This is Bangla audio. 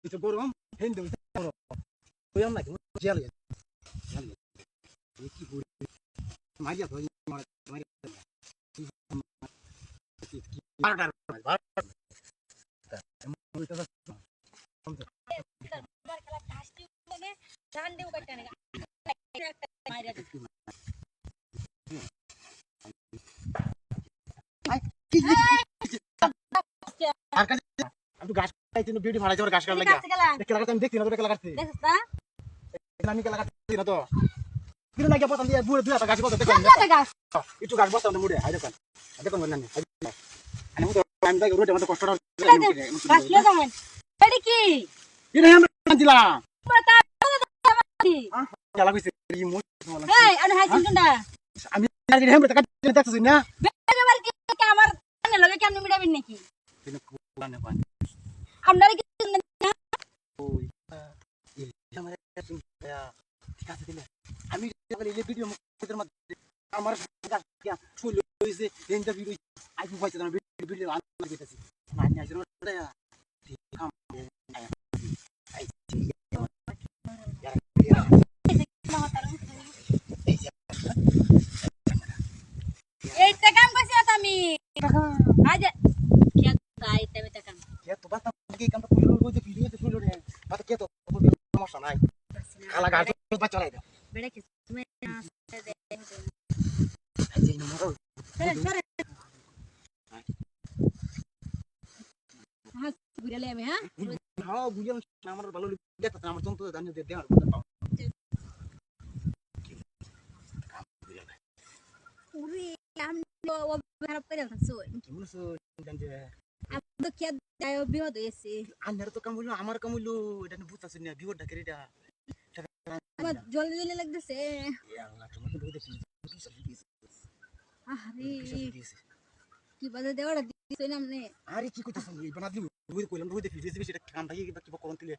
তো গরম হেন্দে গরম কইম না কি জিয়াল কি করি মারিয়া তো মারিয়া বারোটার আমি গাছ কাটছি না বিউটি ভাড়াইছে গাছ কাটার লাগা কেলা কাটতে আমি দেখছি না তো কেলা কাটছি আমি কেলা কাটছি না তো কিরে না কি পছন্দ দিয়ে বুড়ে দুই গাছ বসতে একটু গাছ বসতে মুড়ে আই দেখুন দেখুন না আমি তো আমি তাই রোডে মতো কষ্ট কি কিরে আমরা দিলাম কি কেলা কইছে এই আমি হাইছিন না আমি হেমে টাকা দেখতেছি না বেরবার কি আমার কানে লাগে কেমনে মিটাবেন নাকি কিন্তু পুরানে পান আপনারা কি ওই এই আমার ঠিক আছে দিলে আমি এই ভিডিও মুখের মধ্যে আমার ফুল হইছে এন্ড ভিডিও আইফোন পাইছে না ভিডিও আনতে গেছি মানে আইছো না এইটা কাম করছি আমি আজ কে তাই তেমে তা কাম কে তো বাতা কি কামটা করে লই যে ভিডিওতে শুনলো রে বাতা কে তো সমস্যা নাই খালা গাছ বা চলাই দাও বেড়ে কি তুমি দে এই নম্বর সরে সরে হ্যাঁ বুড়ালে আমি হ্যাঁ হ্যাঁ বুঝলাম আমার ভালো দেখতে আমার জন্তু জানি দে দেওয়ার উরি আমি ও খারাপ করে থাকছো কি বলছো জানতে আমি তো কে দায় বিপদ হইছে আন্ধার তো কাম হইলো আমার কাম হইলো এটা বুঝতাছিস না বিপদ ডাকে এটা আমার জলদি জলদি লাগতেছে আল্লাহ তোমাকে বলে দেখি আরে কি বাজে দেওয়াটা দিছই না আমনে আরে কি কইতাছ এই বানা দিও রুই কইলাম রুই দেখি রেসিপি সেটা কাম ভাই কিবা কোন তিলে